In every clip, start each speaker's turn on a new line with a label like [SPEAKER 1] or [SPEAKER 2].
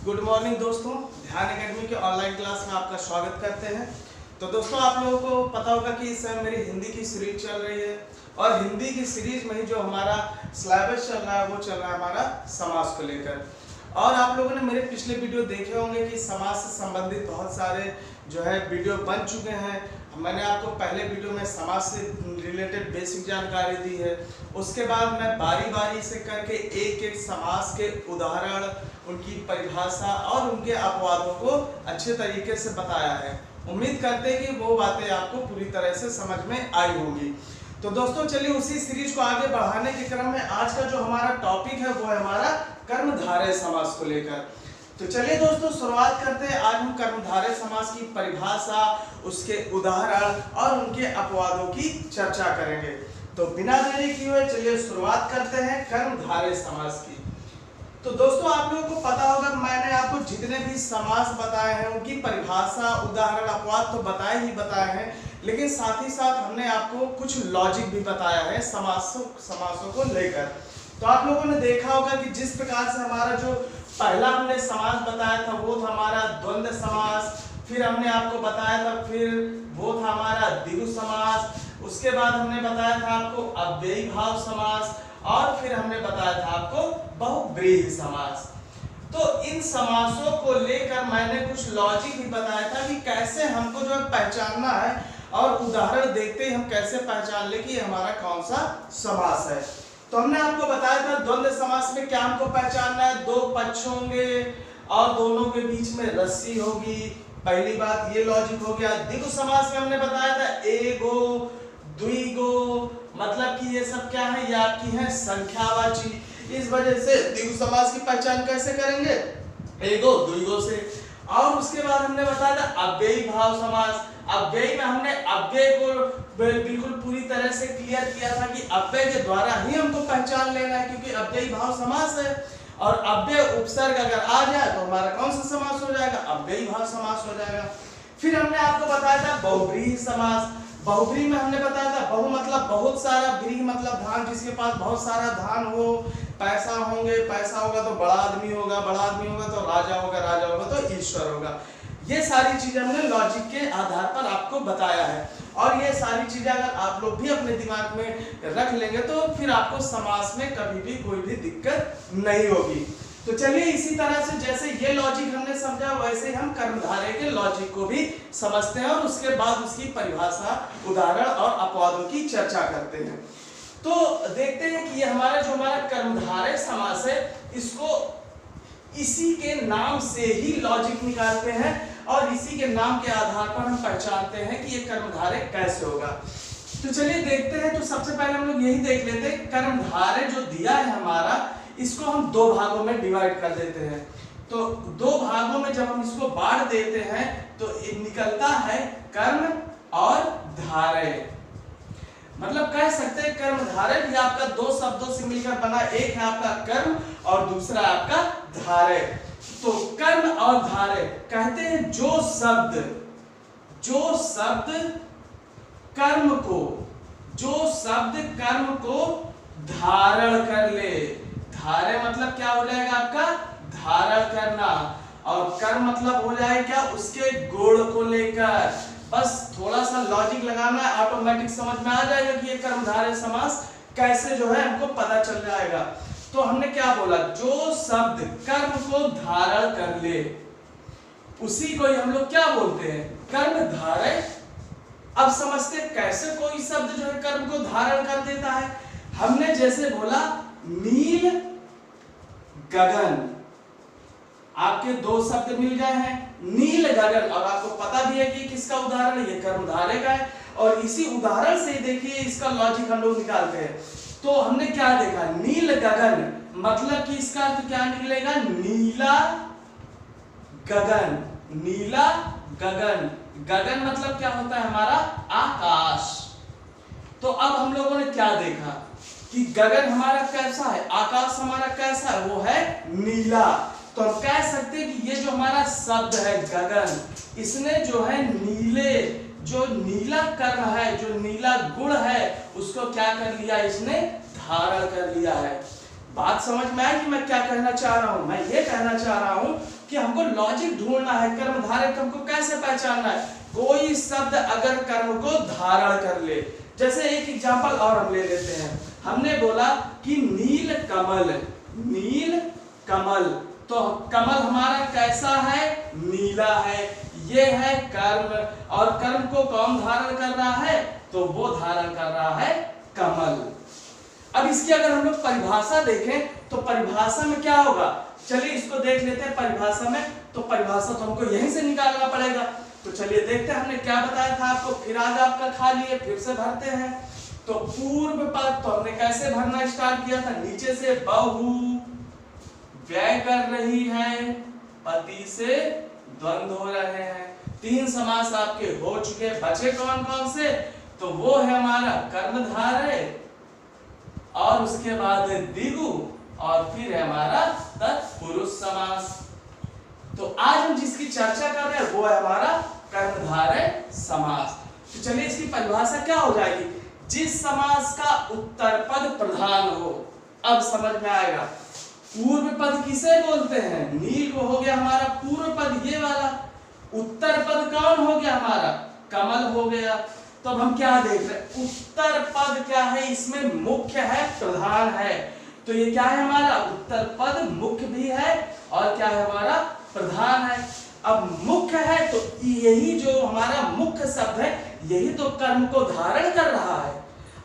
[SPEAKER 1] Good morning दोस्तों, ध्यान academy के ऑनलाइन क्लास में आपका स्वागत करते हैं। तो दोस्तों, आप लोगों को पता होगा कि इस समय मेरी हिंदी की सीरीज चल रही है और हिंदी की सीरीज में ही जो हमारा सिलेबस चल रहा है वो चल रहा है हमारा समास को लेकर। और आप लोगों ने मेरे पिछले वीडियो देखे होंगे कि समास से संबंधित बहुत सारे जो है वीडियो बन चुके हैं। मैंने आपको पहले वीडियो में समास से रिलेटेड बेसिक जानकारी दी है। उसके बाद मैं बारी बारी से करके एक एक समास के उदाहरण, उनकी परिभाषा और उनके अपवादों को अच्छे तरीके से बताया है। उम्मीद करते हैं कि वो बातें आपको पूरी तरह से समझ में आई होंगी। तो दोस्तों, चलिए उसी सीरीज को आगे बढ़ाने के क्रम में आज का जो हमारा टॉपिक है वो है हमारा कर्मधारय समास को लेकर। तो चलिए दोस्तों, शुरुआत करते हैं। आज हम कर्मधारय समास की परिभाषा, उसके उदाहरण और उनके अपवादों की चर्चा करेंगे। तो बिना देरी किए हुए चलिए शुरुआत करते हैं कर्मधारय समास की। तो दोस्तों, आप लोगों को पता होगा, मैंने आपको जितने भी समास बताए हैं उनकी परिभाषा, उदाहरण, अपवाद तो बताए हैं, लेकिन साथ ही साथ हमने आपको कुछ लॉजिक भी बताया है समासों को लेकर। तो आप लोगों ने देखा होगा कि जिस प्रकार से हमारा जो पहला हमने समास बताया था वो था हमारा द्वंद्व समास, फिर हमने आपको बताया था फिर वो था हमारा द्विगु समास, उसके बाद हमने बताया था आपको अव्ययी भाव समास और फिर हमने बताया था आपको बहुव्रीहि समास। तो इन समासों को लेकर मैंने कुछ लॉजिक भी बताया था कि कैसे हमको जो है पहचानना है और उदाहरण देखते ही हम कैसे पहचान ले कि हमारा कौन सा समास है। तो हमने आपको बताया था द्वंद्व समास में क्या हमको पहचानना है, दो पक्ष होंगे और दोनों के बीच में रस्सी होगी। पहली बात ये लॉजिक हो गया। द्विगु समास में हमने बताया था एगो, द्विगो, मतलब कि ये सब क्या है, ये आपकी है संख्यावाची। इस वजह से द्विगु समास की पहचान कैसे करेंगे, एगो द्विगो से। और उसके बाद हमने बताया था अव्ययी भाव समास। अव्ययी में हमने अव्यय को बिल्कुल पूरी तरह से क्लियर किया था कि अव्यय के द्वारा ही हमको पहचान लेना है, क्योंकि अव्ययी भाव समास है और अव्यय उपसर्ग अगर आ जाए तो हमारा कौन सा समास हो जाएगा, अव्ययी भाव समास हो जाएगा। फिर हमने आपको बताया था बहुव्रीहि समास। बहुव्रीहि में हमने बताया था बहु मतलब बहुत सारा, व्रीहि मतलब धान, जिसके पास बहुत सारा धान हो, पैसा होंगे, पैसा होगा तो बड़ा आदमी होगा, बड़ा आदमी होगा तो राजा होगा, राजा होगा तो ईश्वर होगा। ये सारी चीजें हमने लॉजिक के आधार पर आपको बताया है और ये सारी चीजें अगर आप लोग भी अपने दिमाग में रख लेंगे तो फिर आपको समास में कभी भी कोई भी दिक्कत नहीं होगी। तो चलिए इसी तरह से जैसे ये लॉजिक हमने समझा वैसे हम कर्मधारय के लॉजिक को भी समझते हैं और उसके बाद उसकी परिभाषा, उदाहरण और अपवादों की चर्चा करते हैं। तो देखते हैं कि ये हमारा कर्मधारय समास है, इसको इसी के नाम से ही लॉजिक निकालते हैं और इसी के नाम के आधार पर हम पहचानते हैं कि ये कर्मधारय कैसे होगा। तो चलिए देखते हैं। तो सबसे पहले हम लोग यही देख लेते हैं, कर्मधारय जो दिया है हमारा, इसको हम दो भागों में डिवाइड कर देते हैं। तो दो भागों में जब हम इसको बांट देते हैं तो निकलता है कर्म और धारय। मतलब कह सकते हैं कर्मधारय भी आपका दो शब्दों से मिलकर बना, एक है आपका कर्म और दूसरा आपका धारय। तो कर्म और धारय कहते हैं जो शब्द कर्म को धारण कर ले। धारय मतलब क्या हो जाएगा आपका, धारण करना, और कर्म मतलब हो जाए क्या, उसके गुण को लेकर। बस थोड़ा सा लॉजिक लगाना है, ऑटोमेटिक समझ में आ जाएगा कि ये कर्मधारय समास कैसे जो है हमको पता चल जाएगा। तो हमने क्या बोला, जो शब्द कर्म को धारण कर ले उसी को ही हम लोग क्या बोलते हैं, कर्मधारय। अब समझते कैसे कोई शब्द जो है कर्म को धारण कर देता है। हमने जैसे बोला नील गगन, आपके दो शब्द मिल गए हैं, नील गगन, और आपको पता भी है कि किसका उदाहरण है, ये कर्मधारय का है। और इसी उदाहरण से देखिए इसका लॉजिक हम लोग निकालते हैं। तो हमने क्या देखा, नील गगन मतलब कि इसका अर्थ क्या निकलेगा, नीला गगन। नीला गगन, गगन मतलब क्या होता है हमारा, आकाश। तो अब हम लोगों ने क्या देखा कि गगन हमारा कैसा है, आकाश हमारा कैसा है, वो है नीला। तो हम कह सकते हैं कि ये जो हमारा शब्द है गगन, इसने जो है नीले, जो नीला कर्म है, जो नीला गुण है, उसको क्या कर लिया, इसने धारण कर लिया है। बात समझ में आई कि मैं क्या कहना चाह रहा हूं? मैं ये कहना चाह रहा हूं कि कि हमको लॉजिक ढूंढना है, कर्मधारय हमको कैसे पहचानना है। कोई शब्द अगर कर्म को धारण कर ले, जैसे एक एग्जांपल और हम ले लेते हैं। हमने बोला कि नील कमल, नील कमल, तो कमल हमारा कैसा है, नीला है, ये है कर्म, और कर्म को कौन धारण कर रहा है, तो वो धारण कर रहा है कमल। अब इसकी अगर हम लोग परिभाषा देखें तो परिभाषा में क्या होगा, चलिए इसको देख लेते हैं परिभाषा में। तो परिभाषा तो हमको यहीं से निकालना पड़ेगा, तो चलिए देखते हैं हमने क्या बताया था आपको। फिर आज आपका खाली है, फिर से भरते हैं। तो पूर्व पद तो हमने कैसे भरना स्टार्ट किया था, नीचे से बहु व्यय कर रही है, पति से द्वंद्व हो रहे हैं। 3 समास आपके हो चुके, बचे कौन कौन से, तो वो है हमारा कर्मधारय, और उसके बाद है द्विगु, और फिर है हमारा तत्पुरुष समास। तो आज हम जिसकी चर्चा कर रहे हैं वो है हमारा कर्मधारय समास। तो चलिए इसकी परिभाषा क्या हो जाएगी, जिस समास का उत्तर पद प्रधान हो। अब समझ में आएगा, पूर्व पद किसे बोलते हैं, नील को हो गया हमारा पूर्व पद ये वाला, उत्तर पद कौन हो गया हमारा, कमल हो गया। तो अब हम क्या देख रहे हैं, उत्तर पद क्या है, इसमें मुख्य है, प्रधान है। तो ये क्या है हमारा, उत्तर पद मुख्य भी है और क्या है हमारा, प्रधान है। अब मुख्य है तो यही जो हमारा मुख्य शब्द है, यही तो कर्म को धारण कर रहा है।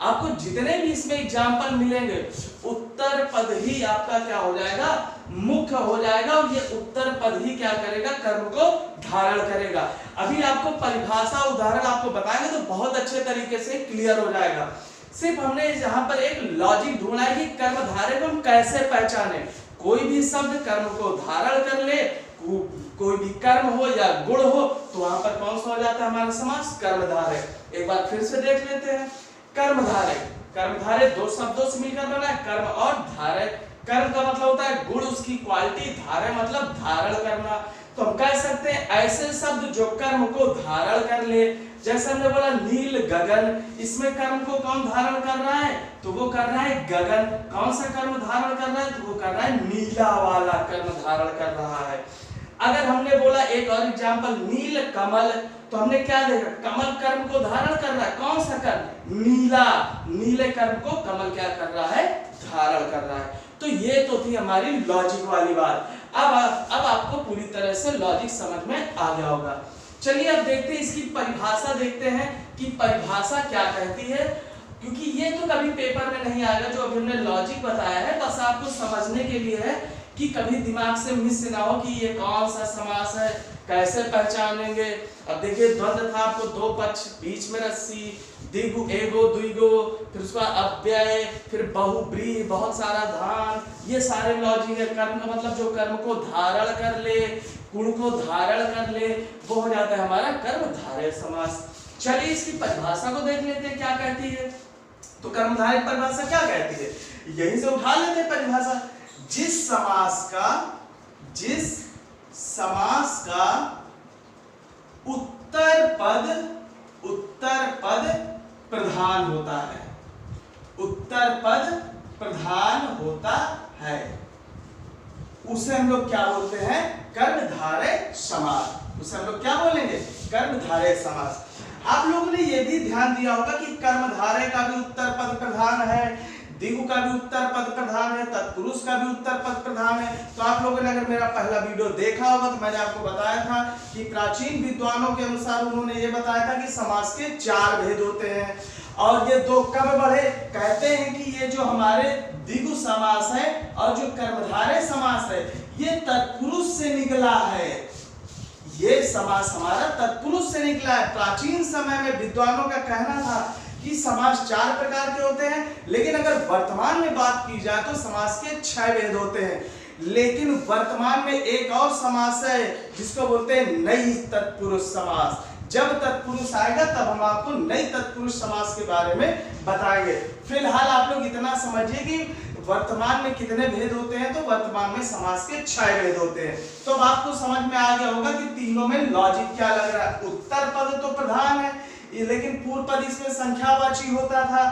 [SPEAKER 1] आपको जितने भी इसमें एग्जाम्पल मिलेंगे, उत्तर पद ही आपका क्या हो जाएगा, मुख्य हो जाएगा, और ये उत्तर पद ही क्या करेगा, कर्म को धारण करेगा। अभी आपको परिभाषा उदाहरण आपको बताएंगे तो बहुत अच्छे तरीके से क्लियर हो जाएगा। सिर्फ हमने यहाँ पर एक लॉजिक ढूंढा है कि कर्मधारय को हम कैसे पहचाने। कोई भी शब्द कर्म को धारण कर ले, कोई भी कर्म हो या गुण हो, तो वहां पर कौन सा हो जाता है हमारा समास, कर्मधारय। एक बार फिर से देख लेते हैं, कर्मधारय, कर्मधारय 2 शब्दों से मिलकर बना है, कर्म और धारय। कर्म का मतलब होता है गुण, उसकी क्वालिटी, धारय मतलब धारण करना। तो हम कह सकते हैं ऐसे शब्द जो कर्म को धारण कर ले, जैसे हमने बोला नील गगन, इसमें कर्म को कौन धारण कर रहा है, तो वो कर रहा है गगन। कौन सा कर्म धारण कर रहा है, तो वो कर रहा है नीला वाला कर्म धारण कर रहा है। अगर हमने बोला एक और एग्जांपल, नील कमल, तो हमने क्या देखा, कमल कर्म को धारण कर रहा है, कौन सा कर्म, नीला, नीले कर्म को कमल क्या कर रहा है, धारण कर रहा है। तो ये तो थी हमारी लॉजिक वाली बात। अब आपको पूरी तरह से लॉजिक समझ में आ गया होगा। चलिए अब देखते हैं इसकी परिभाषा, देखते हैं कि परिभाषा क्या कहती है, क्योंकि ये तो कभी पेपर में नहीं आएगा जो अभी हमने लॉजिक बताया है, बस आपको समझने के लिए है कि कभी दिमाग से मिस ना हो कि ये कौन सा समास है, कैसे पहचानेंगे। अब देखिए द्वंद्व था आपको, 2 पक्ष, बीच में रस्सी, द्विगु एगो द्विगो, फिर उसका अव्यय, फिर बहुब्रीहि बहुत सारा धान, ये सारे लॉजिक है। कर्म का मतलब जो कर्म को धारण कर ले, गुण को धारण कर ले, वो हो जाता है हमारा कर्मधारय समास। चलिए इसकी परिभाषा को देख लेते हैं क्या कहती है। तो कर्मधारय परिभाषा क्या कहती है, यहीं से उठा लेते हैं परिभाषा। जिस समास का उत्तर पद प्रधान होता है, उत्तर पद प्रधान होता है, उसे हम लोग क्या बोलते हैं, कर्मधारय समास। उसे हम लोग क्या बोलेंगे, कर्मधारय समास। आप लोगों ने ये भी ध्यान दिया होगा कि कर्मधारय का भी उत्तर पद प्रधान है, द्विगु का भी उत्तर पद प्रधान है, तत्पुरुष का भी उत्तर पद प्रधान है। तो आप लोगों ने अगर मेरा पहला वीडियो देखा होगा तो मैंने आपको बताया था कि प्राचीन विद्वानों के अनुसार उन्होंने ये बताया था कि समास के 4 भेद होते हैं, और ये 2 कब बढ़े, कहते हैं कि ये जो हमारे द्विगु समास है और जो कर्मधारय समास है, ये तत्पुरुष से निकला है। ये समास हमारा तत्पुरुष से निकला है। प्राचीन समय में विद्वानों का कहना था कि समास 4 प्रकार के होते हैं, लेकिन अगर वर्तमान में बात की जाए तो समास के 6 भेद होते हैं। लेकिन वर्तमान में एक और समास है जिसको बोलते हैं नई तत्पुरुष समास। जब तत्पुरुष आएगा तब हम आपको नई तत्पुरुष समास के बारे में बताएंगे। फिलहाल आप लोग इतना समझिए कि वर्तमान में कितने भेद होते हैं, तो वर्तमान में समास के 6 भेद होते हैं। तो अब आपको समझ में आ गया होगा कि तीनों में लॉजिक क्या लग रहा है। उत्तर पद तो प्रधान है, लेकिन पूर्व पद इसमें संख्यावाची होता था,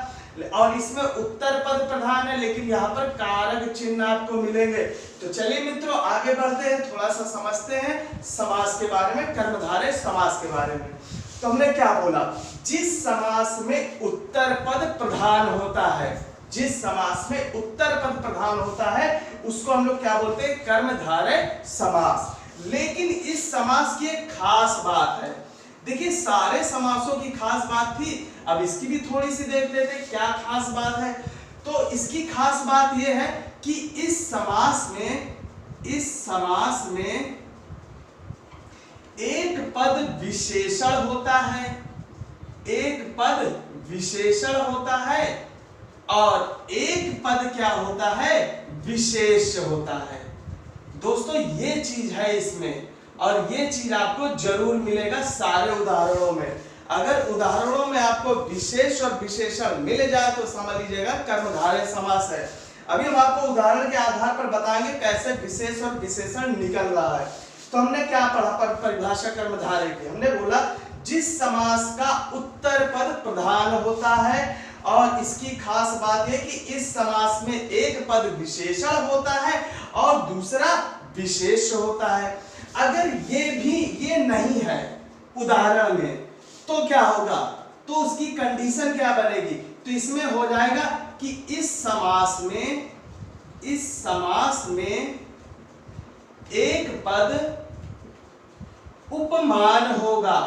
[SPEAKER 1] और इसमें उत्तर पद प्रधान है, लेकिन यहाँ पर कारक चिन्ह आपको मिलेंगे। तो चलिए मित्रों आगे बढ़ते हैं, थोड़ा सा समझते हैं समास के बारे में, कर्मधारय समास के बारे में। तो हमने क्या बोला, जिस समास में उत्तर पद प्रधान होता है, जिस समास में उत्तर पद प्रधान होता है उसको हम लोग क्या बोलते हैं, कर्मधारय समास। लेकिन इस समास की एक खास बात है, देखिए सारे समासों की खास बात थी, अब इसकी भी थोड़ी सी देख लेते हैं क्या खास बात है। तो इसकी खास बात यह है कि इस समास में एक पद विशेषण होता है, एक पद विशेषण होता है और एक पद क्या होता है, विशेष होता है। दोस्तों ये चीज है इसमें, और ये चीज आपको जरूर मिलेगा सारे उदाहरणों में। अगर उदाहरणों में आपको विशेष और विशेषण मिल जाए तो समझ लीजिएगा कर्मधारय समास है। अभी हम आपको उदाहरण के आधार पर बताएंगे कैसे विशेष और विशेषण निकल रहा है। तो हमने क्या पढ़ा परिभाषा कर्मधारय की, हमने बोला जिस समास का उत्तर पद प्रधान होता है, और इसकी खास बात है कि इस समास में एक पद विशेषण होता है और दूसरा विशेष होता है। अगर ये नहीं है उदाहरण में तो क्या होगा, तो उसकी कंडीशन क्या बनेगी, तो इसमें हो जाएगा कि इस समास में एक पद उपमान होगा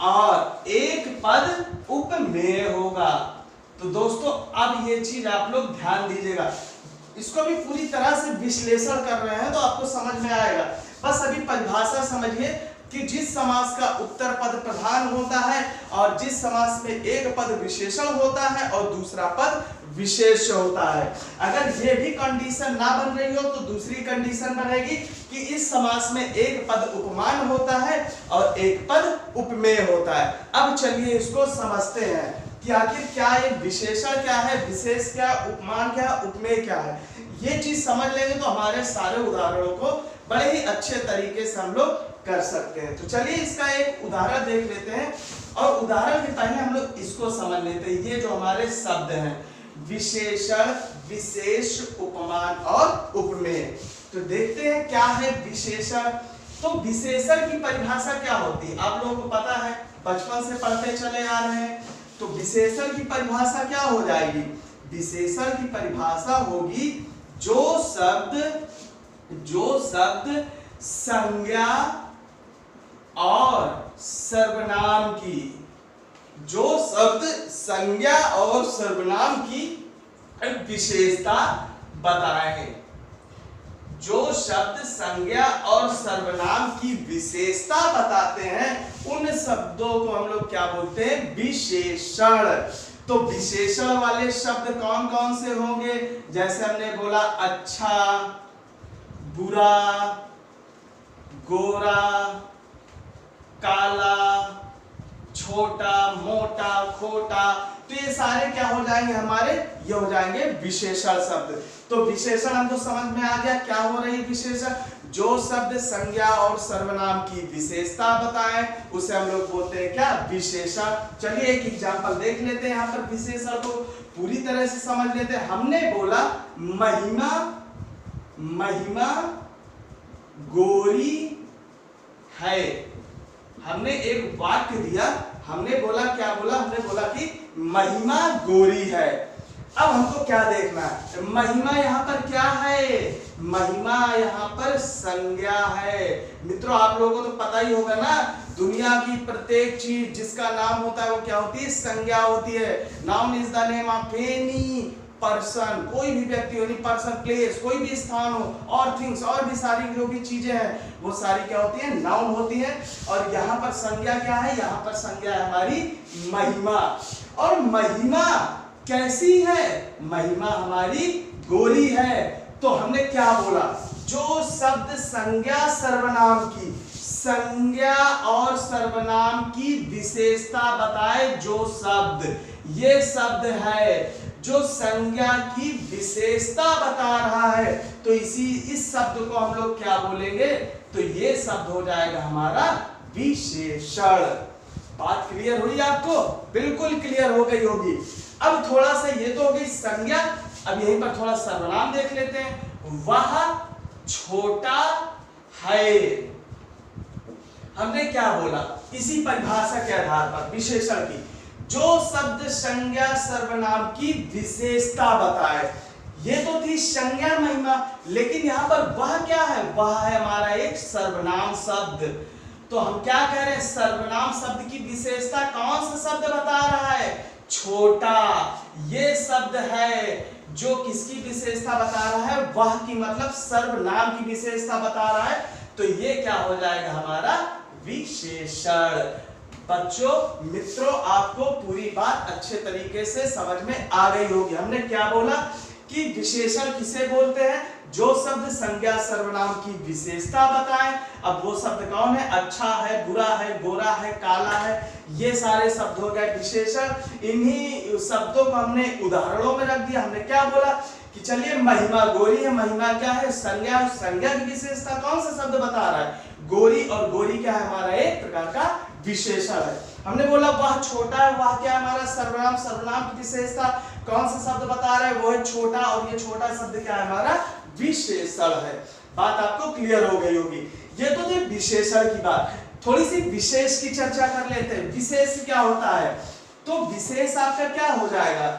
[SPEAKER 1] और एक पद उपमेय होगा। तो दोस्तों अब ये चीज आप लोग ध्यान दीजिएगा, इसको भी पूरी तरह से विश्लेषण कर रहे हैं तो आपको समझ में आएगा। बस अभी परिभाषा समझिए कि जिस समास का उत्तर पद प्रधान होता है और जिस समास में एक पद विशेषण होता है और दूसरा पद विशेष होता है, अगर ये भी कंडीशन ना बन रही हो तो दूसरी कंडीशन बनेगी कि इस समास में एक पद उपमान होता है और एक पद उपमेय होता है। अब चलिए इसको समझते हैं कि आखिर क्या ये विशेषण क्या है, विशेष क्या, उपमान क्या, उपमेय क्या है। ये चीज समझ लेंगे तो हमारे सारे उदाहरणों को बड़े ही अच्छे तरीके से हम लोग कर सकते हैं। तो चलिए इसका एक उदाहरण देख लेते हैं, और उदाहरण के पहले हम लोग इसको समझ लेते हैं। ये जो हमारे शब्द हैं विशेषण, विशेष, उपमान और उपमेय, तो देखते हैं क्या है विशेषण। तो विशेषण की परिभाषा क्या होती है आप लोगों को पता है, बचपन से पढ़ते चले आ रहे हैं। तो विशेषण की परिभाषा क्या हो जाएगी, विशेषण की परिभाषा होगी जो शब्द संज्ञा और सर्वनाम की, जो शब्द संज्ञा और सर्वनाम की विशेषता बताए, जो शब्द संज्ञा और सर्वनाम की विशेषता बताते हैं उन शब्दों को हम लोग क्या बोलते हैं, विशेषण। तो विशेषण वाले शब्द कौन कौन से होंगे, जैसे हमने बोला अच्छा, बुरा, गोरा, काला, छोटा, मोटा, खोटा, तो ये सारे क्या हो जाएंगे हमारे, ये हो जाएंगे विशेषण शब्द। तो विशेषण हमको समझ में आ गया क्या हो रही विशेषण, जो शब्द संज्ञा और सर्वनाम की विशेषता बताएं उसे हम लोग बोलते हैं क्या, विशेषण। चलिए एक एग्जांपल देख लेते हैं, यहाँ पर विशेषण को पूरी तरह से समझ लेते हैं। हमने बोला महिमा गोरी है, हमने एक वाक्य दिया, हमने बोला क्या बोला, हमने बोला कि महिमा गोरी है। अब हमको क्या देखना है, महिमा यहाँ पर क्या है, महिमा यहाँ पर संज्ञा है। मित्रों आप लोगों को तो पता ही होगा ना, दुनिया की प्रत्येक चीज जिसका नाम होता है वो क्या होती है, संज्ञा होती है। Noun is the name of any person, कोई भी व्यक्ति हो, पर्सन, प्लेस, कोई भी स्थान हो, और थिंग्स, और भी सारी जो भी चीजें हैं वो सारी क्या होती है, नाउन होती है। और यहाँ पर संज्ञा क्या है, यहाँ पर संज्ञा है हमारी महिमा। और महिमा कैसी है, महिमा हमारी गोरी है। तो हमने क्या बोला, जो शब्द संज्ञा सर्वनाम की, संज्ञा और सर्वनाम की विशेषता बताए, जो शब्द, ये शब्द है जो संज्ञा की विशेषता बता रहा है, तो इस शब्द को हम लोग क्या बोलेंगे, तो ये शब्द हो जाएगा हमारा विशेषण। बात क्लियर हुई आपको? बिल्कुल क्लियर हो गई होगी। अब थोड़ा सा ये तो हो गई संज्ञा, अब यहीं पर थोड़ा सर्वनाम देख लेते हैं। वह छोटा है, हमने क्या बोला इसी परिभाषा के आधार पर विशेषण की, जो शब्द संज्ञा सर्वनाम की विशेषता बताए। ये तो थी संज्ञा महिमा, लेकिन यहाँ पर वह क्या है? वह है हमारा एक सर्वनाम शब्द। तो हम क्या कह रहे हैं? सर्वनाम शब्द की विशेषता कौन सा शब्द बता रहा है? छोटा। ये शब्द है जो किसकी विशेषता बता रहा है? वह की, मतलब सर्वनाम की विशेषता बता रहा है। तो ये क्या हो जाएगा? हमारा विशेषण। बच्चों मित्रों, आपको पूरी बात अच्छे तरीके से समझ में आ गई होगी। हमने क्या बोला कि विशेषण किसे बोलते हैं? जो शब्द संज्ञा सर्वनाम की विशेषता बताएं। अब वो शब्द कौन है? अच्छा है, बुरा है, गोरा है, काला है, ये सारे शब्द हो गए विशेषण। इन्हीं शब्दों को हमने उदाहरणों में रख दिया। हमने क्या बोला कि चलिए महिमा गोरी है, महिमा क्या है? संज्ञा। संज्ञा की विशेषता कौन सा शब्द बता रहा है? गोरी। और गोरी क्या है? हमारा एक प्रकार का विशेषण है। हमने बोला वह छोटा है, वह क्या है? हमारा सर्वनाम। सर्वनाम की विशेषता कौन सा शब्द बता रहे हैं? वो है छोटा, और ये छोटा शब्द क्या है? हमारा विशेषण है। बात आपको क्लियर हो गई होगी। ये तो थी विशेषण की बात। थोड़ी सी विशेष की चर्चा कर लेते हैं। विशेष क्या होता है? तो विशेष आपका क्या हो जाएगा?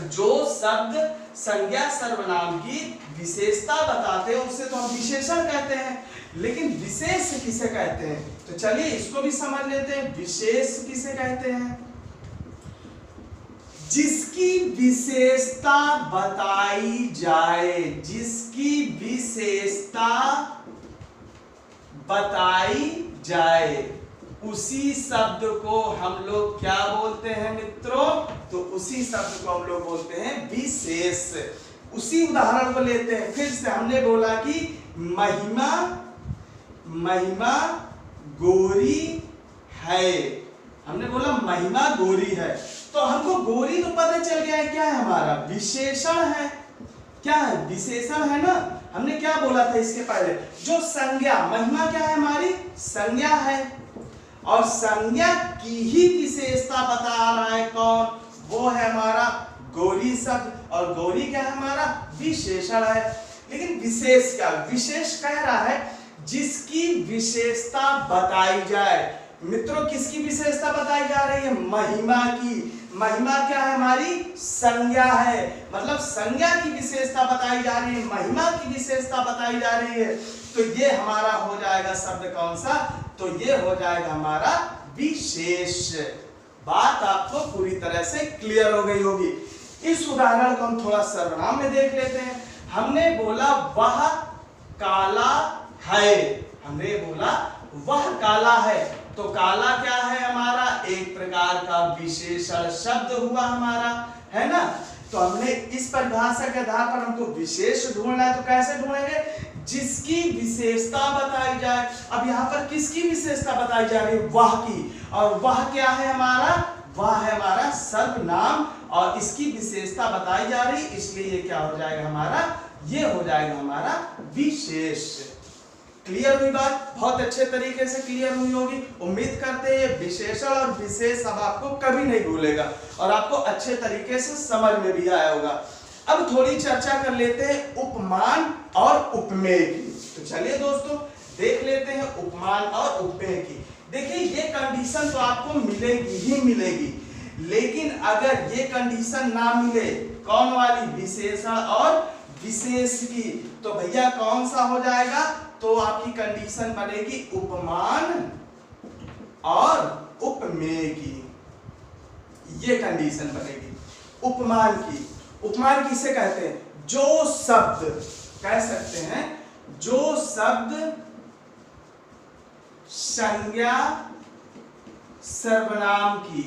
[SPEAKER 1] जो शब्द संज्ञा सर्वनाम की विशेषता बताते हैं उसे तो हम विशेषण कहते हैं, लेकिन विशेष किसे कहते हैं? तो चलिए इसको भी समझ लेते हैं। विशेष किसे कहते हैं? जिसकी विशेषता बताई जाए, जिसकी विशेषता बताई जाए, उसी शब्द को हम लोग क्या बोलते हैं मित्रों? तो उसी शब्द को हम लोग बोलते हैं विशेष। उसी उदाहरण को लेते हैं फिर से। हमने बोला कि महिमा, महिमा गोरी है। हमने बोला महिमा गोरी है, तो हमको गोरी तो पता चल गया है क्या है? हमारा विशेषण है। क्या है? विशेषण है ना। हमने क्या बोला था इसके पहले? जो संज्ञा, महिमा क्या है? हमारी संज्ञा है, और संज्ञा की ही विशेषता बता रहा है कौन? वो है हमारा गोरी शब्द, और गोरी क्या है? हमारा विशेषण है। लेकिन विशेष क्या? विशेष कह रहा है जिसकी विशेषता बताई जाए। मित्रों किसकी विशेषता बताई जा रही है? महिमा की। महिमा क्या है? हमारी संज्ञा है, मतलब संज्ञा की विशेषता बताई जा रही है, महिमा की विशेषता बताई जा रही है। तो ये हमारा हो जाएगा शब्द कौन सा? तो ये हो जाएगा हमारा विशेष। बात आपको पूरी तरह से क्लियर हो गई होगी। इस उदाहरण को हम थोड़ा सर्वनाम में देख लेते हैं। हमने बोला वह काला है। हमने बोला वह काला है, तो काला क्या है? हमारा एक प्रकार का विशेषण शब्द हुआ हमारा, है ना। तो हमने इस परिभाषा के आधार पर हमको विशेष ढूंढना है, तो कैसे ढूंढेंगे? जिसकी विशेषता बताई जाए। अब यहाँ पर किसकी विशेषता बताई जा रही है? वह की। और वह क्या है हमारा? वह है हमारा सर्वनाम, और इसकी विशेषता बताई जा रही, इसलिए ये क्या हो जाएगा हमारा? ये हो जाएगा हमारा विशेष। क्लियर हुई बात? बहुत अच्छे तरीके से क्लियर हुई होगी। उम्मीद करते हैं विशेषण और विशेष अब आपको कभी नहीं भूलेगा, और आपको अच्छे तरीके से समझ में भी आया होगा। अब थोड़ी चर्चा कर लेते हैं उपमान और उपमेय की। तो चलिए दोस्तों देख लेते हैं उपमान और उपमेय की। देखिए ये कंडीशन तो आपको मिलेगी ही मिलेगी, लेकिन अगर ये कंडीशन ना मिले, कौन वाली? विशेषण और विशेष की, तो भैया कौन सा हो जाएगा? तो आपकी कंडीशन बनेगी उपमान और उपमेय की। ये कंडीशन बनेगी उपमान की। उपमान किसे कहते हैं? जो शब्द, कह सकते हैं जो शब्द संज्ञा सर्वनाम की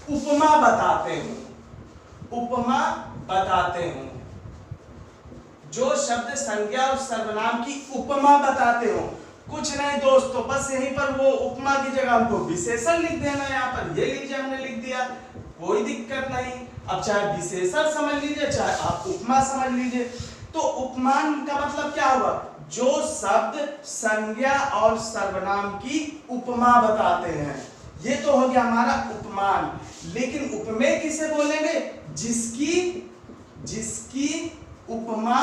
[SPEAKER 1] उपमा बताते हो। उपमा बताते हो। जो शब्द संज्ञा और सर्वनाम की उपमा बताते हो। कुछ नहीं दोस्तों, बस यहीं पर वो उपमा की जगह हमको विशेषण लिख देना है। यहाँ पर ये लीजिए, हमने लिख दिया, कोई दिक्कत नहीं। अब चाहे विशेषण समझ लीजिए, चाहे आप उपमा समझ लीजिए। तो उपमान का मतलब क्या हुआ? जो शब्द संज्ञा और सर्वनाम की उपमा बताते हैं। ये तो हो गया हमारा उपमान। लेकिन उपमेय किसे बोलेंगे? जिसकी उपमा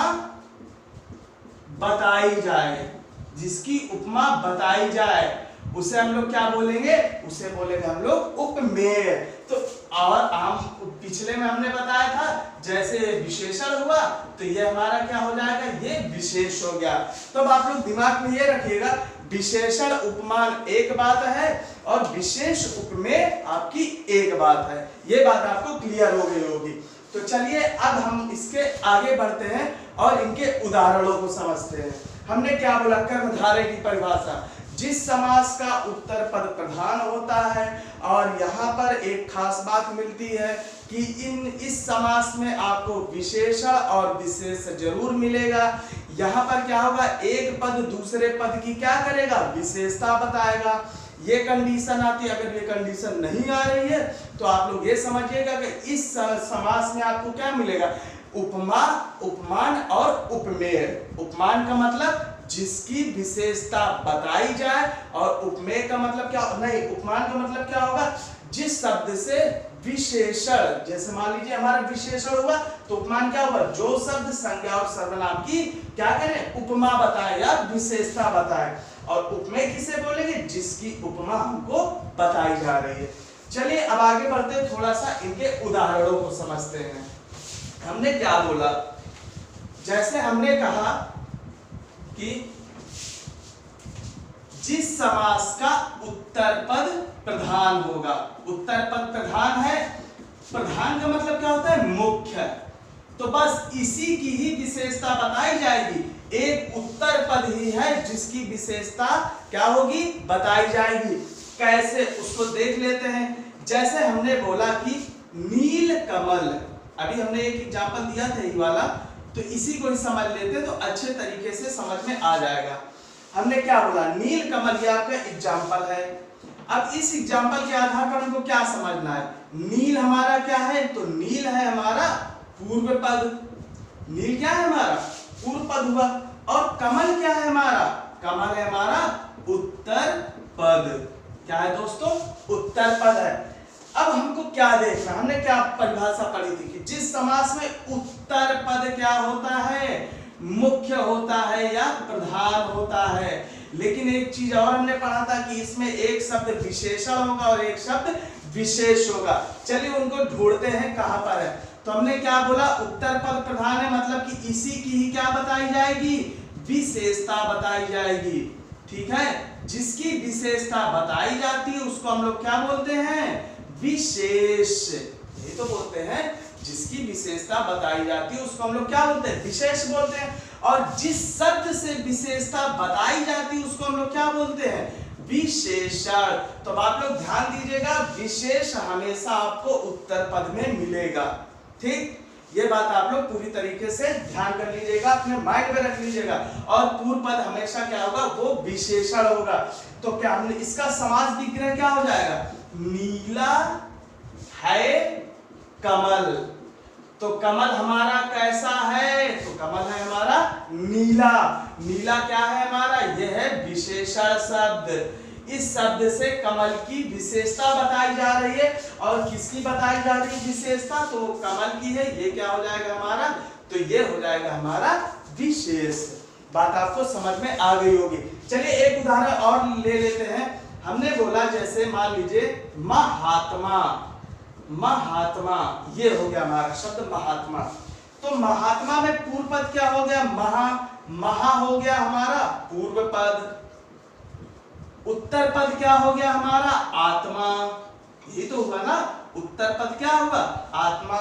[SPEAKER 1] बताई जाए, जिसकी उपमा बताई जाए उसे हम लोग क्या बोलेंगे? उसे बोलेंगे हम लोग उपमेय। तो और हम पिछले में हमने बताया था जैसे विशेषण हुआ तो ये हमारा क्या हो जाएगा? ये विशेष हो गया। तो अब आप लोग दिमाग में ये रखिएगा, विशेषण उपमान एक बात है और विशेष उपमेय आपकी एक बात है। ये बात आपको क्लियर हो गई होगी। तो चलिए अब हम इसके आगे बढ़ते हैं और इनके उदाहरणों को समझते हैं। हमने क्या बोला? कर्मधारय की परिभाषा, जिस समास का उत्तर पद प्रधान होता है। और यहाँ पर एक खास बात मिलती है कि इस समास में आपको विशेषण और विशेष जरूर मिलेगा। यहाँ पर क्या होगा? एक पद दूसरे पद की क्या करेगा? विशेषता बताएगा। ये कंडीशन आती है। अगर ये कंडीशन नहीं आ रही है तो आप लोग ये समझिएगा कि इस समास में आपको क्या मिलेगा? उपमा, उपमान और उपमेय। उपमान का मतलब जिसकी विशेषता बताई जाए और उपमेय का मतलब क्या? नहीं, उपमान का मतलब क्या होगा? जिस शब्द से विशेषण, जैसे मान लीजिए हमारा विशेषण हुआ तो उपमान क्या होगा? जो शब्द संज्ञा और सर्वनाम की क्या करें? उपमा बताए या विशेषता बताए। और उपमेय किसे बोलेंगे? जिसकी उपमा हमको बताई जा रही है। चलिए अब आगे बढ़ते हैं, थोड़ा सा इनके उदाहरणों को समझते हैं। हमने क्या बोला? जैसे हमने कहा कि जिस समास का उत्तर पद प्रधान होगा। उत्तर पद प्रधान है। प्रधान का मतलब क्या होता है? मुख्य। तो बस इसी की ही विशेषता बताई जाएगी। एक उत्तर पद ही है जिसकी विशेषता क्या होगी? बताई जाएगी। कैसे? उसको देख लेते हैं। जैसे हमने बोला कि नील कमल, अभी हमने एक एग्जाम्पल दिया था ये वाला, तो इसी को ही समझ लेते तो अच्छे तरीके से समझ में आ जाएगा। हमने क्या बोला? नील कमल, ये आपका एग्जाम्पल है। अब इस एग्जाम्पल के आधार पर हमको क्या समझना है? नील हमारा क्या है? तो नील है हमारा पूर्व पद। नील क्या है हमारा? पूर्व पद हुआ। और कमल क्या है हमारा? कमल है हमारा उत्तर पद। क्या है दोस्तों? उत्तर पद है। अब हमको क्या देखना? हमने क्या परिभाषा पढ़ी थी कि जिस समास में उत्तर पद क्या होता है? मुख्य होता है या प्रधान होता है। लेकिन एक चीज और हमने पढ़ा था कि इसमें एक शब्द विशेषण होगा और एक शब्द विशेष होगा। चलिए उनको ढूंढते हैं कहां पर है। तो हमने क्या बोला? उत्तर पद प्रधान है, मतलब कि इसी की ही क्या बताई जाएगी? विशेषता बताई जाएगी। ठीक है, जिसकी विशेषता बताई जाती है उसको हम लोग क्या बोलते हैं? विशेष। यही तो बोलते हैं, जिसकी विशेषता बताई जाती है उसको हम लोग क्या बोलते हैं? विशेष बोलते हैं। और जिस शब्द से विशेषता बताई जाती है उसको हम लोग क्या बोलते हैं? विशेषण। तो आप लोग ध्यान दीजिएगा, विशेष हमेशा आपको उत्तर पद में मिलेगा। ठीक, ये बात आप लोग पूरी तरीके से ध्यान कर लीजिएगा, अपने माइंड में रख लीजिएगा। और पूर्व पद हमेशा क्या होगा? वो विशेषण होगा। तो क्या हमने इसका समास विग्रह क्या हो जाएगा? नीला है कमल। तो कमल हमारा कैसा है? तो कमल है हमारा नीला। नीला क्या है हमारा? यह है विशेषण शब्द। इस शब्द से कमल की विशेषता बताई जा रही है। और किसकी बताई जा रही है विशेषता? तो कमल की है। ये क्या हो जाएगा हमारा? तो ये हो जाएगा हमारा विशेष। बात आपको समझ में आ गई होगी। चलिए एक उदाहरण और ले लेते हैं। हमने बोला जैसे मान लीजिए महात्मा। महात्मा ये हो गया हमारा शब्द महात्मा। तो महात्मा में पूर्व पद क्या हो गया? महा। महा हो गया हमारा पूर्व पद। उत्तर पद क्या हो गया हमारा? आत्मा। यही तो हुआ ना, उत्तर पद क्या हुआ? आत्मा।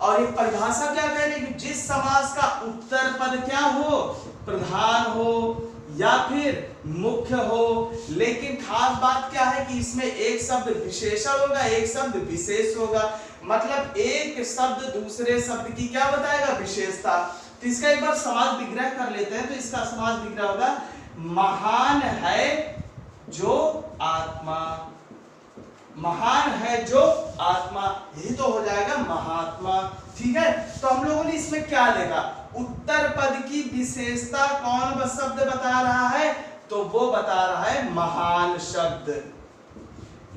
[SPEAKER 1] और एक परिभाषा क्या कह रही है? जिस समास का उत्तर पद क्या हो? प्रधान हो या फिर मुख्य हो। लेकिन खास बात क्या है कि इसमें एक शब्द विशेषण होगा, एक शब्द विशेष होगा। मतलब एक शब्द दूसरे शब्द की क्या बताएगा? विशेषता। तो इसका एक बार समास विग्रह कर लेते हैं। तो इसका समास विग्रह होगा, महान है जो आत्मा। महान है जो आत्मा, यही तो हो जाएगा महात्मा। ठीक है, तो हम लोगों ने इसमें क्या देखा? उत्तर पद की विशेषता कौन शब्द बता रहा है? तो वो बता रहा है महान शब्द।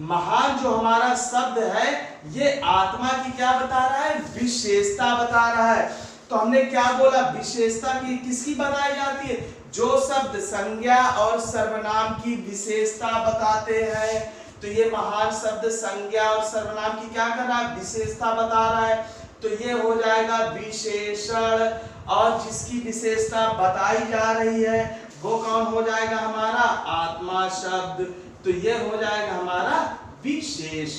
[SPEAKER 1] महान जो हमारा शब्द है ये आत्मा की क्या बता रहा है? विशेषता बता रहा है। तो हमने क्या बोला? विशेषता की किसकी बताई जाती है? जो शब्द संज्ञा और सर्वनाम की विशेषता बताते हैं। तो ये महान शब्द संज्ञा और सर्वनाम की क्या कर रहा है? विशेषता बता रहा है। तो ये हो जाएगा विशेषण, और जिसकी विशेषता बताई जा रही है वो कौन हो जाएगा? हमारा आत्मा शब्द। तो ये हो जाएगा हमारा विशेष।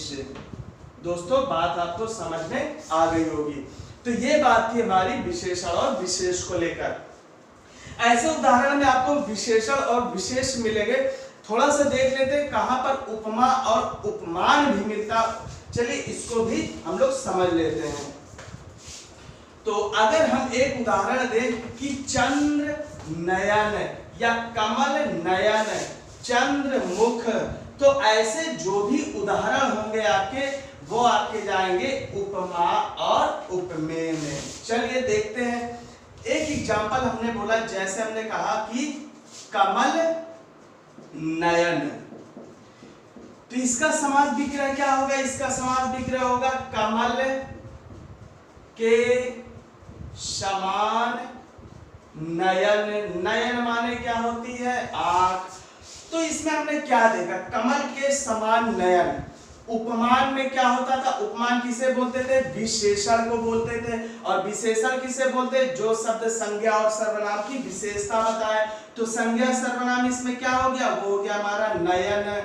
[SPEAKER 1] दोस्तों बात आपको समझ में आ गई होगी। तो ये बात थी हमारी विशेषण और विशेष को लेकर। ऐसे उदाहरण में आपको विशेषण और विशेष मिलेंगे। थोड़ा सा देख लेते हैं कहां पर उपमा और उपमान भी मिलता। चलिए इसको भी हम लोग समझ लेते हैं। तो अगर हम एक उदाहरण दें कि चंद्र नयन या कमल नयन, चंद्र मुख, तो ऐसे जो भी उदाहरण होंगे आपके वो आपके जाएंगे उपमा और उपमेय में। चलिए देखते हैं। एक एग्जांपल हमने बोला, जैसे हमने कहा कि कमल नयन, तो इसका समास विग्रह क्या होगा? इसका समास विग्रह होगा कमल के समान नयन। नयन माने क्या होती है? आंख। तो इसमें हमने क्या देखा? कमल के समान नयन। उपमान में क्या होता था? उपमान किसे बोलते थे? विशेषण को बोलते थे। और विशेषण किसे बोलते? जो शब्द संज्ञा और सर्वनाम की विशेषता बताए। तो संज्ञा सर्वनाम इसमें क्या हो गया? वो हो गया हमारा नयन।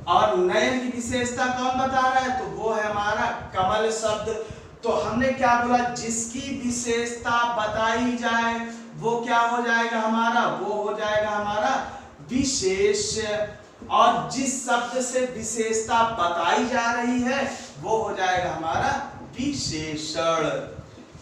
[SPEAKER 1] और नयन की विशेषता कौन बता रहा है? तो वो है हमारा कमल शब्द। तो हमने क्या बोला? जिसकी विशेषता बताई जाए वो क्या हो जाएगा हमारा? वो हो जाएगा हमारा विशेष। और जिस शब्द से विशेषता बताई जा रही है वो हो जाएगा हमारा विशेषण।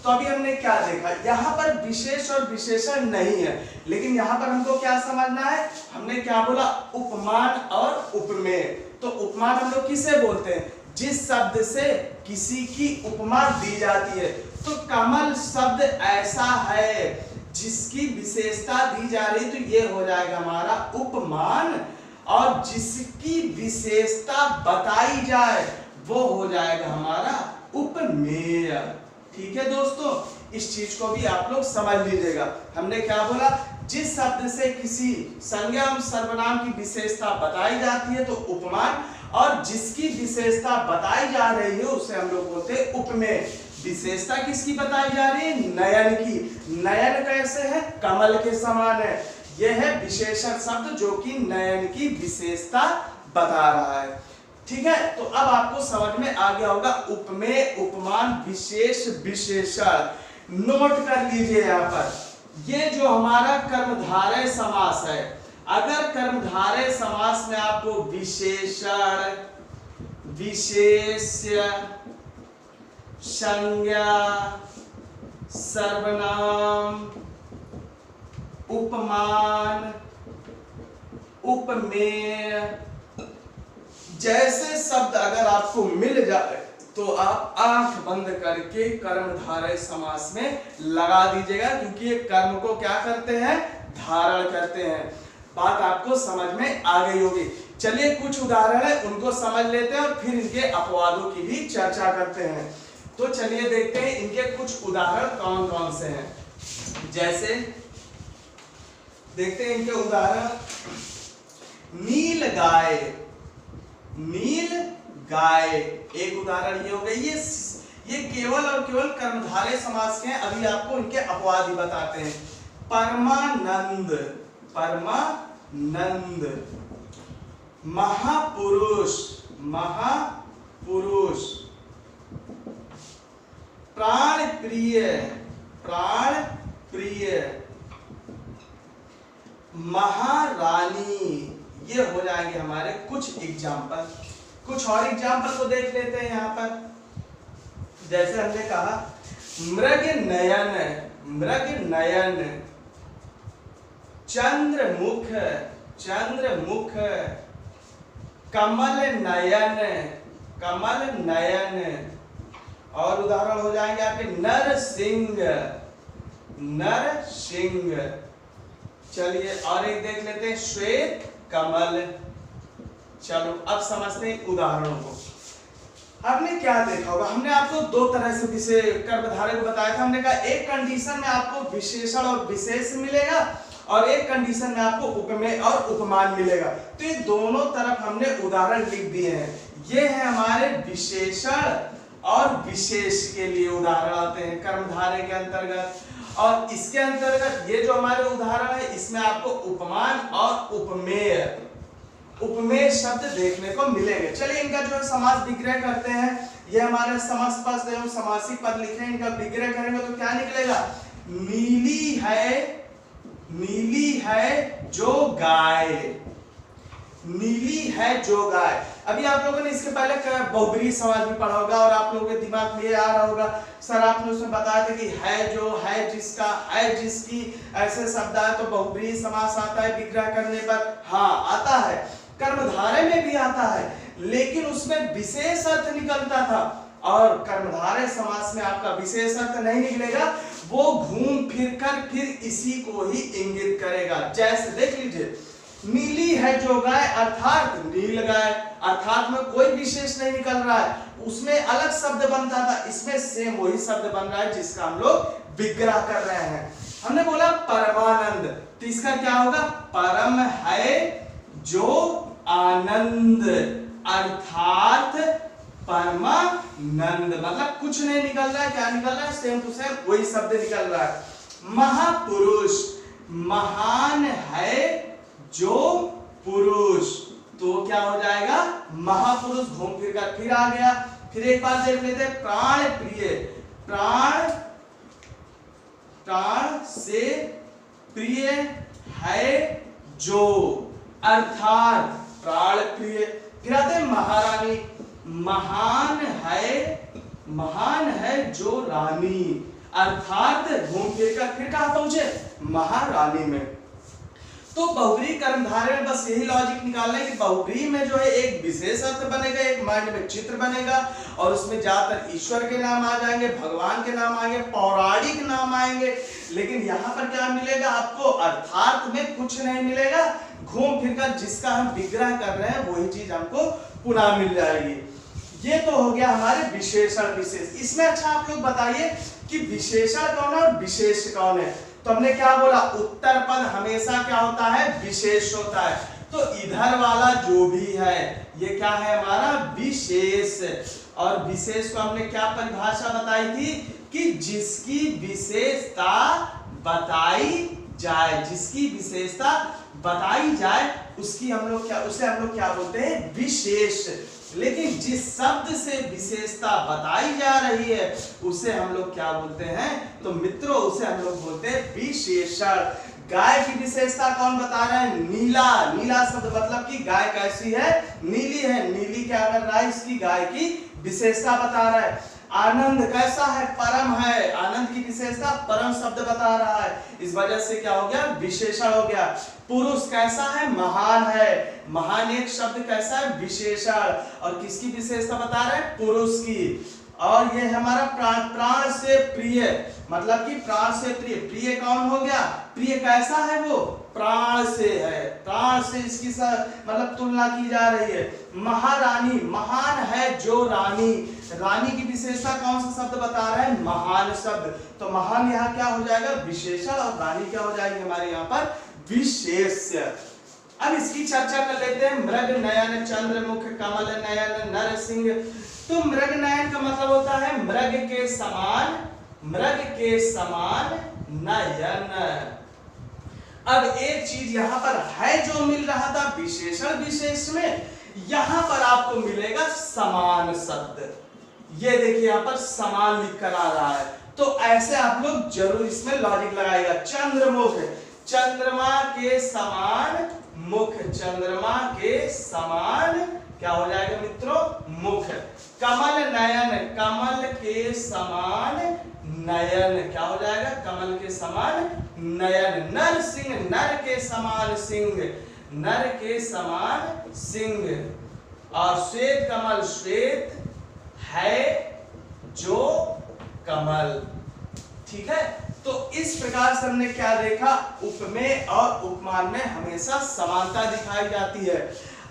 [SPEAKER 1] तो अभी हमने क्या देखा? यहाँ पर विशेष और विशेषण नहीं है, लेकिन यहाँ पर हमको क्या समझना है? हमने क्या बोला? उपमान और उपमेय। तो उपमान हम लोग किसे बोलते हैं? जिस शब्द से किसी की उपमा दी जाती है। तो कमल शब्द ऐसा है जिसकी विशेषता दी जा रही, तो ये हो जाएगा हमारा उपमान। और जिसकी विशेषता बताई जाए वो हो जाएगा हमारा उपमेय। ठीक है दोस्तों, इस चीज को भी आप लोग समझ लीजिएगा। हमने क्या बोला? जिस शब्द से किसी संज्ञा और सर्वनाम की विशेषता बताई जाती है तो उपमान, और जिसकी विशेषता बताई जा रही है उसे हम लोग बोलते हैं उपमेय। विशेषता किसकी बताई जा रही है? नयन की। नयन कैसे है? कमल के समान है। यह है विशेषण शब्द जो कि नयन की विशेषता बता रहा है। ठीक है, तो अब आपको समझ में आ गया होगा उपमेय, उपमान, विशेष, विशेषण। नोट कर लीजिए यहाँ पर, ये जो हमारा कर्मधारय समास है, अगर कर्मधारय समास में आपको विशेषण, विशेष्य, संज्ञा, सर्वनाम, उपमान, उपमेय जैसे शब्द अगर आपको मिल जाए तो आप आंख बंद करके कर्मधारय समास में लगा दीजिएगा, क्योंकि ये कर्म को क्या करते हैं? धारण करते हैं। बात आपको समझ में आ गई होगी। चलिए कुछ उदाहरण है उनको समझ लेते हैं और फिर इनके अपवादों की भी चर्चा करते हैं। तो चलिए देखते हैं इनके कुछ उदाहरण कौन कौन से हैं। जैसे देखते हैं इनके उदाहरण। नील गाय, नील गाय एक उदाहरण ये हो गई। ये केवल और केवल कर्मधारय समास के हैं। अभी आपको इनके अपवाद ही बताते हैं। परमानंद, परमानंद, महापुरुष, महापुरुष, प्राण प्रिय, प्राण प्रिय, महारानी। ये हो जाएंगे हमारे कुछ एग्जाम्पल। कुछ और एग्जाम्पल को देख लेते हैं यहाँ पर। जैसे हमने कहा मृग नयन, मृग नयन, चंद्रमुख, चंद्रमुख, कमल नयन, कमल नयन। और उदाहरण हो जाएंगे आपके नरसिंह, नरसिंह। चलिए और एक देख लेते हैं श्वेत कमल। चलो अब समझते हैं उदाहरणों को। आपने क्या देखा होगा, हमने आपको दो तरह से विशेष कर्मधारय को बताया था। हमने कहा एक कंडीशन में आपको विशेषण और विशेष मिलेगा और एक कंडीशन में आपको उपमेय और उपमान मिलेगा। तो ये दोनों तरफ हमने उदाहरण लिख दिए हैं। ये है हमारे विशेषण और विशेष के लिए उदाहरण आते हैं कर्मधारय के अंतर्गत। और इसके अंतर्गत ये जो हमारे उदाहरण है इसमें आपको उपमान और उपमेय शब्द देखने को मिलेंगे। चलिए इनका जो है समास विग्रह करते हैं। ये हमारे समासपद एवं समासिक पद लिखे हैं, इनका विग्रह करेंगे तो क्या निकलेगा, नीली है जो गाय। नीली है जो गाय। अभी आप लोगों ने इसके पहले बहुब्रीहि समास भी पढ़ा होगा और आप लोगों के दिमाग में ये आ रहा होगा, सर आपने उसमें बताया था कि है जो, है जिसका, है जिसकी, ऐसे शब्द आए तो बहुब्रीहि समास आता है विग्रह करने पर। हाँ आता है, कर्मधारय में भी आता है, लेकिन उसमें विशेष अर्थ निकलता था। और कर्मधारय समास में आपका विशेष अर्थ नहीं निकलेगा, वो घूम फिर कर फिर इसी को ही इंगित करेगा। जैसे देख लीजिए, नीली है जो गाय अर्थात नील गाय, अर्थात में कोई विशेष नहीं निकल रहा है, उसमें अलग शब्द बनता था, इसमें सेम वही शब्द बन रहा है जिसका हम लोग विग्रह कर रहे हैं। हमने बोला परमानंद, तो इसका क्या होगा, परम है जो आनंद, अर्थात परमानंद, मतलब कुछ नहीं निकल रहा है, क्या निकल रहा है, सेम टू सेम वही शब्द निकल रहा है। महापुरुष, महान है जो पुरुष, तो क्या हो जाएगा, महापुरुष। घूम फिर कर फिर आ गया। फिर एक बार देख लेते हैं, प्राण प्रिय, प्राण से प्रिय है जो, अर्थात प्राण प्रिय। फिर आते हैं महारानी, महान है जो रानी, अर्थात घूम फिर कर फिर कहां पहुंचे, महारानी में। तो बहुब्रीहि कर्मधारय में बस यही लॉजिक निकालना है कि बहुब्रीहि में जो है एक विशेष अर्थ बनेगा, एक माइंड में चित्र बनेगा और उसमें ज्यादातर ईश्वर के नाम आ जाएंगे, भगवान के नाम आएंगे, पौराणिक नाम आएंगे। लेकिन यहाँ पर क्या मिलेगा आपको, अर्थात में कुछ नहीं मिलेगा, घूम फिर कर जिसका हम विग्रह कर रहे हैं वही चीज हमको पुनः मिल जाएगी। ये तो हो गया हमारे विशेषण विशेष। इसमें अच्छा आप लोग बताइए कि विशेषण कौन है और विशेष कौन है। तो हमने क्या बोला, उत्तर पद हमेशा क्या होता है, विशेष होता है। तो इधर वाला जो भी है ये क्या है हमारा विशेष। और विशेष को हमने क्या परिभाषा बताई थी कि जिसकी विशेषता बताई जाए, जिसकी विशेषता बताई जाए उसकी हम लोग क्या, उसे हम लोग क्या बोलते हैं, विशेष। लेकिन जिस शब्द से विशेषता बताई जा रही है उसे हम लोग क्या बोलते हैं, तो मित्रों उसे हम लोग बोलते हैं विशेषण। गाय की विशेषता कौन बता रहे हैं, नीला। नीला शब्द मतलब कि गाय कैसी है, नीली है। नीली क्या कर रहा है, इसकी गाय की विशेषता बता रहा है। आनंद कैसा है, परम है, आनंद की विशेषता परम शब्द बता रहा है, इस वजह से क्या हो गया, विशेषण हो गया। पुरुष कैसा है, महान है, महान एक शब्द कैसा है, विशेषण। और किसकी विशेषता बता रहे हैं, पुरुष की। और ये हमारा प्राण से प्रिय, मतलब कि प्राण से प्रिय, प्रिय कौन हो गया, प्रिय कैसा है, वो प्राण से है, प्राण से इसकी मतलब तुलना की जा रही है। महारानी, महान है जो रानी, रानी की विशेषता कौन सा शब्द बता रहा है, महान शब्द। तो महान यहाँ क्या हो जाएगा, विशेषण, और रानी क्या हो जाएगी हमारे यहाँ पर विशेष्य। अब इसकी चर्चा कर लेते हैं। मृग नयन चंद्रमुख कमल नयन नरसिंह। तो मृग नयन का मतलब होता है मृग के समान, मृग के समान नयन। अब एक चीज यहाँ पर है जो मिल रहा था विशेषण विशेष में, यहाँ पर आपको मिलेगा समान शब्द। ये देखिए यहाँ पर समान लिख कर आ रहा है, तो ऐसे आप लोग जरूर इसमें लॉजिक लगाएगा। चंद्रमुख, चंद्रमा के समान मुख, चंद्रमा के समान क्या हो जाएगा मित्रों, मुख। कमल नयन, कमल के समान नयन, क्या हो जाएगा, कमल के समान नयन। नर सिंह, नर के समान सिंह, नर के समान सिंह। और श्वेत कमल, श्वेत है जो कमल। ठीक है, तो इस प्रकार से हमने क्या देखा, उपमेय और उपमान में हमेशा समानता दिखाई जाती है।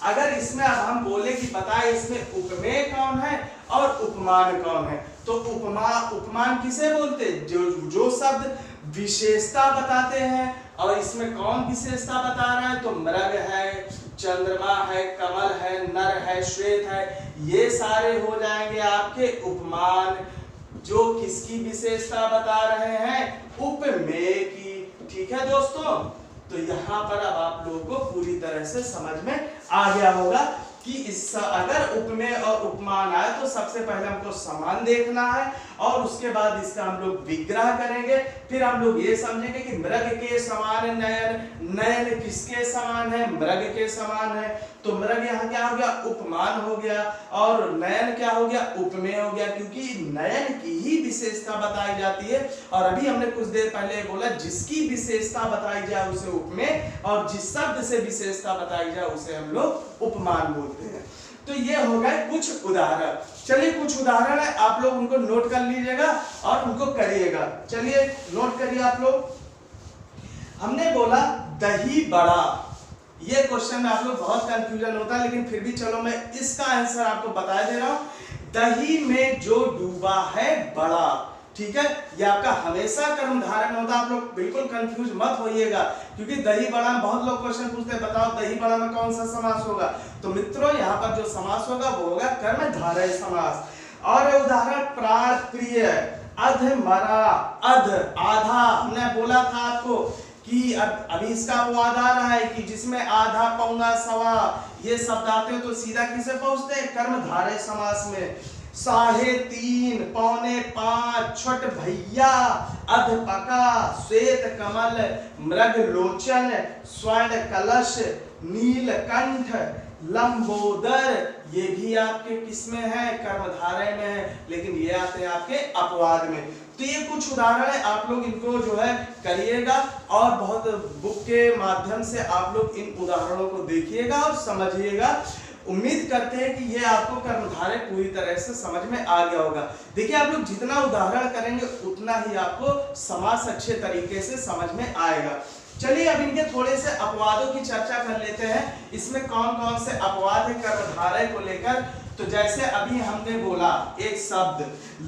[SPEAKER 1] अगर इसमें अब हम बोले कि बताए इसमें उपमेय कौन है और उपमान कौन है, तो उपमान किसे बोलते हैं, जो शब्द विशेषता बताते हैं। और इसमें कौन विशेषता बता रहा है, तो मृग है, चंद्रमा है, कमल है, नर है, श्वेत है, ये सारे हो जाएंगे आपके उपमान, जो किसकी विशेषता बता रहे हैं, उपमेय की। ठीक है दोस्तों, तो यहाँ पर अब आप लोगों को पूरी तरह से समझ में आ गया होगा कि इस अगर उपमेय और उपमान आए तो सबसे पहले हमको समान देखना है और उसके बाद इसका हम लोग विग्रह करेंगे। फिर हम लोग ये समझेंगे कि मृग के समान नयन, नयन किसके समान है, मृग के समान है, तो मृग यहाँ क्या हो गया, उपमान हो गया, और नयन क्या हो गया, उपमेय हो गया, क्योंकि नयन की ही विशेषता बताई जाती है। और अभी हमने कुछ देर पहले बोला जिसकी विशेषता बताई जाए उसे उपमेय, और जिस शब्द से विशेषता बताई जाए उसे हम लोग उपमान बोलते हैं। तो ये हो गए कुछ उदाहरण। चलिए कुछ उदाहरण है, आप लोग उनको नोट कर लीजिएगा और उनको करिएगा। चलिए नोट करिए आप लोग। हमने बोला दही बड़ा, ये क्वेश्चन में आप लोग बहुत कंफ्यूजन होता है, लेकिन फिर भी चलो मैं इसका आंसर आपको बता दे रहा हूं। दही में जो डूबा है बड़ा, ठीक है, ये आपका हमेशा कर्मधारय में होता है। आप लोग बिल्कुल कंफ्यूज मत होइएगा, क्योंकि दही बड़ा में बहुत लोग क्वेश्चन पूछते हैं, बताओ दही बड़ा में कौन सा समास होगा। तो मित्रों यहाँ पर जो समास होगा वो होगा कर्मधारय समास। और उदाहरण प्राण प्रिय, अध मरा, अध आधा, हमने बोला था आपको कि अभी इसका वो आधा रहा है कि जिसमें आधा, पौंगा, सवा ये शब्द आते हो तो सीधा किसे पहुंचते हैं, कर्मधारय समास में। 3.5, पौने 5, छठ भैया, अध पका, श्वेत कमल, मृग लोचन, स्वर्ण कलश, नीलकंठ, लंबोदर, ये भी आपके किसमें है, कर्मधारय में है, लेकिन ये आते हैं आपके अपवाद में। तो ये कुछ उदाहरण है, आप लोग इनको जो है करिएगा और बहुत बुक के माध्यम से आप लोग इन उदाहरणों को देखिएगा और समझिएगा। उम्मीद करते हैं कि ये आपको कर्मधारय पूरी तरह से समझ में आ गया होगा। देखिए आप लोग जितना उदाहरण करेंगे उतना ही आपको समास अच्छे तरीके से समझ में आएगा। चलिए अब इनके थोड़े से अपवादों की चर्चा कर लेते हैं। इसमें कौन कौन से अपवाद है कर्मधारय को लेकर। तो जैसे अभी हमने बोला एक शब्द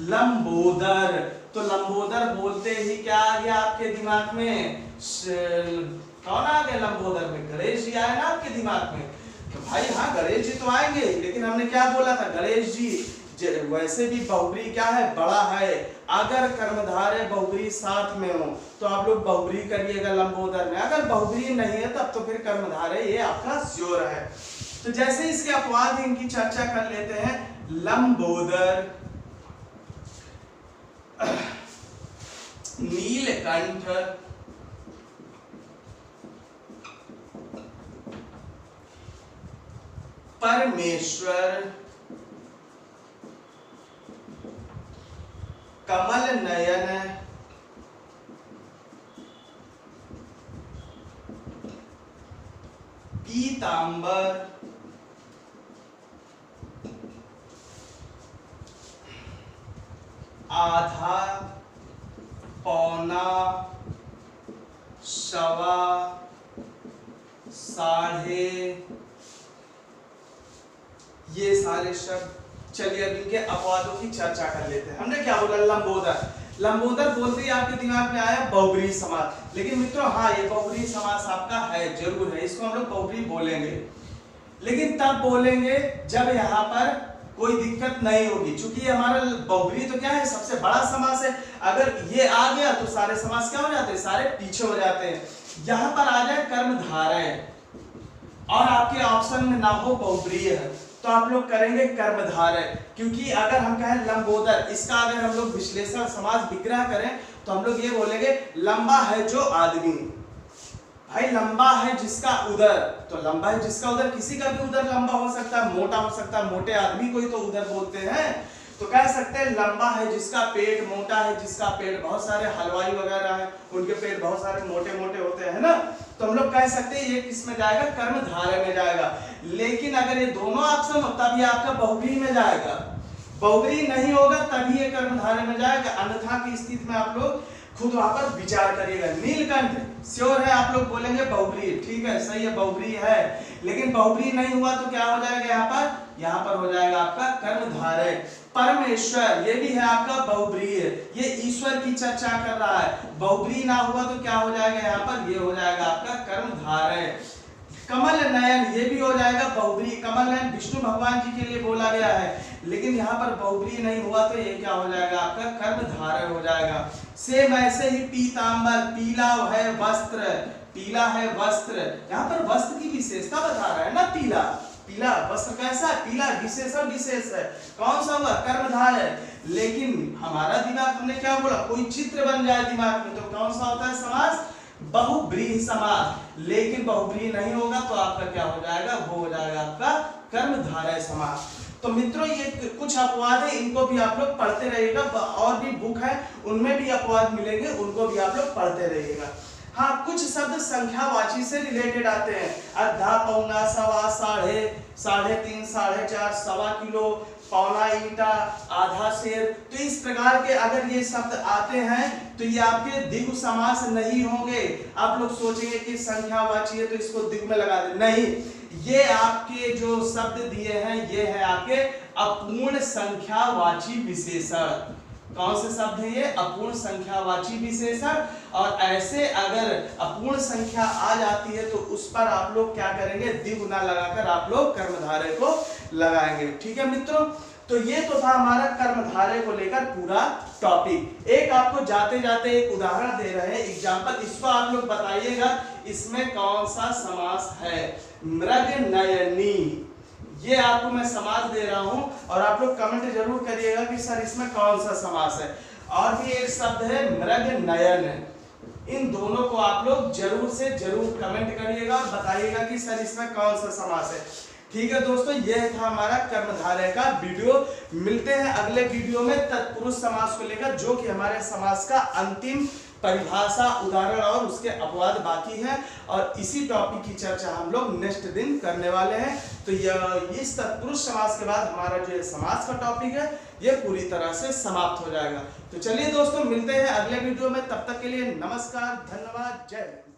[SPEAKER 1] लंबोदर, तो लंबोदर बोलते ही क्या आ गया आपके दिमाग में, कौन आ गया लंबोदर में, गणेश जी आए ना आपके दिमाग में। तो भाई हाँ गणेश जी तो आएंगे, लेकिन हमने क्या बोला था, गणेश जी वैसे भी बहुब्री क्या है, बड़ा है। अगर कर्मधारय बहुब्री साथ में हो तो आप लोग बहुब्री करिएगा लंबोदर में, अगर बहुब्री नहीं है तब तो फिर कर्मधारय ये आपका श्योर है। तो जैसे इसके अपवाद इनकी चर्चा कर लेते हैं। लंबोदर, नीलकंठ, परमेश्वर, कमल नयन, पीतांबर, आधा, पौना, सवा, साढ़े, ये सारे शब्द। चलिए अब इनके अपवादों की चर्चा कर लेते हैं। हमने क्या बोला, लंबोदर, लंबोदर बोलते ही आपके दिमाग में आया बहुब्री समास। लेकिन मित्रों हाँ ये बहुब्री समास आपका है, जरूर है, इसको हम लोग बहुब्री बोलेंगे, लेकिन तब बोलेंगे जब यहाँ पर कोई दिक्कत नहीं होगी। चूंकि हमारा बहुब्री तो क्या है, सबसे बड़ा समास है। अगर ये आ गया तो सारे समास क्या हो जाते हैं, सारे पीछे हो जाते हैं। यहाँ पर आ जाए कर्मधारय और आपके ऑप्शन में ना हो बहुब्री है तो आप लोग करेंगे कर्मधारय, क्योंकि अगर हम कहें लंबोदर, इसका अगर हम लोग विश्लेषण समास विग्रह करें तो हम लोग ये बोलेंगे लंबा है जो आदमी, भाई लंबा है जिसका उदर, तो लंबा है जिसका उदर, किसी का भी उदर लंबा हो सकता है, मोटा हो सकता है, मोटे आदमी को ही तो उदर बोलते हैं। तो कह सकते हैं लंबा है जिसका पेट, मोटा है जिसका पेट, बहुत सारे हलवाई वगैरह हैं उनके पेट बहुत सारे मोटे मोटे होते हैं ना, तो हम लोग कह सकते हैं ये किस में जाएगा, कर्मधारय में जाएगा। लेकिन अगर ये दोनों ऑप्शन हो तब ये आपका बहुब्री में जाएगा, बहुब्री नहीं होगा तभी ये कर्मधारय में जाएगा, अन्यथा की स्थिति में आप लोग खुद वहां पर विचार करिएगा। नीलकंठ, श्योर है आप लोग बोलेंगे बहुब्रीहि, ठीक है सही है बहुब्रीहि है, लेकिन बहुब्रीहि नहीं हुआ तो क्या हो जाएगा यहाँ पर हो जाएगा आपका कर्मधारय। परमेश्वर, ये भी है आपका बहुब्रीहि, ये ईश्वर की चर्चा कर रहा है, बहुब्रीहि ना हुआ तो क्या हो जाएगा यहाँ पर, ये हो जाएगा आपका कर्मधारय। कमल नयन, ये भी हो जाएगा बहुब्रीहि, कमल नयन विष्णु भगवान जी के लिए बोला गया है, लेकिन यहाँ पर बहुब्रीहि नहीं हुआ तो ये क्या हो जाएगा आपका कर्मधारय हो जाएगा। सेम ऐसे ही पीतांबर, पीला है वस्त्र, पीला है वस्त्र, यहाँ पर वस्त्र की विशेषता बता रहा है ना, पीला पीला वस्त्र कैसा है, पीला विशेषण विशेष है, कौन सा हुआ कर्मधारय। लेकिन हमारा दिमाग, हमने क्या बोला, कोई चित्र बन जाए दिमाग में तो कौन सा होता है समास, बहुब्रीहि समास, लेकिन बहुब्रीहि नहीं होगा तो आपका क्या हो जाएगा, वो हो जाएगा आपका कर्मधारय समास। तो मित्रों ये कुछ अपवाद है, इनको भी आप लोग पढ़ते रहिएगा, और भी बुक है उनमें भी अपवाद मिलेंगे, उनको भी आप लोग पढ़ते रहिएगा। हाँ, कुछ शब्द संख्यावाची से रिलेटेड आते हैं, अद्धा, पौना, सवा, साढ़े, साढ़े तीन, साढ़े चार, सवा किलो, पौना ईंटा, आधा शेर, तो इस प्रकार के अगर ये शब्द आते हैं तो ये आपके द्विगु समास नहीं होंगे। आप लोग सोचेंगे कि संख्यावाची है तो इसको द्विगु में लगा दे, नहीं, ये आपके जो शब्द दिए हैं ये है आपके अपूर्ण संख्यावाची विशेषण। कौन से शब्द है ये, अपूर्ण संख्यावाची विशेषण। और ऐसे अगर अपूर्ण संख्या आ जाती है तो उस पर आप लोग क्या करेंगे, द्विगु ना लगाकर आप लोग कर्मधारय को लगाएंगे। ठीक है मित्रों, तो ये तो था हमारा कर्मधारय को लेकर पूरा टॉपिक। एक आपको जाते जाते एक उदाहरण दे रहे हैं एग्जाम्पल, इसको आप लोग बताइएगा इसमें कौन सा समास है। मृगनयनी, ये आपको मैं समास दे रहा हूं और आप लोग कमेंट जरूर करिएगा कि सर इसमें कौन सा समास है। और भी एक शब्द है मृगनयन, इन दोनों को आप लोग जरूर से जरूर कमेंट करिएगा और बताइएगा कि सर इसमें कौन सा समास है। ठीक है दोस्तों, यह था हमारा कर्मधारय का वीडियो। मिलते हैं अगले वीडियो में तत्पुरुष समास को लेकर, जो कि हमारे समास का अंतिम परिभाषा, उदाहरण और उसके अपवाद बाकी है, और इसी टॉपिक की चर्चा हम लोग नेक्स्ट दिन करने वाले हैं। तो इस तत्पुरुष समास के बाद हमारा जो समास का टॉपिक है ये पूरी तरह से समाप्त हो जाएगा। तो चलिए दोस्तों, मिलते हैं अगले वीडियो में, तब तक के लिए नमस्कार, धन्यवाद, जय हिंद।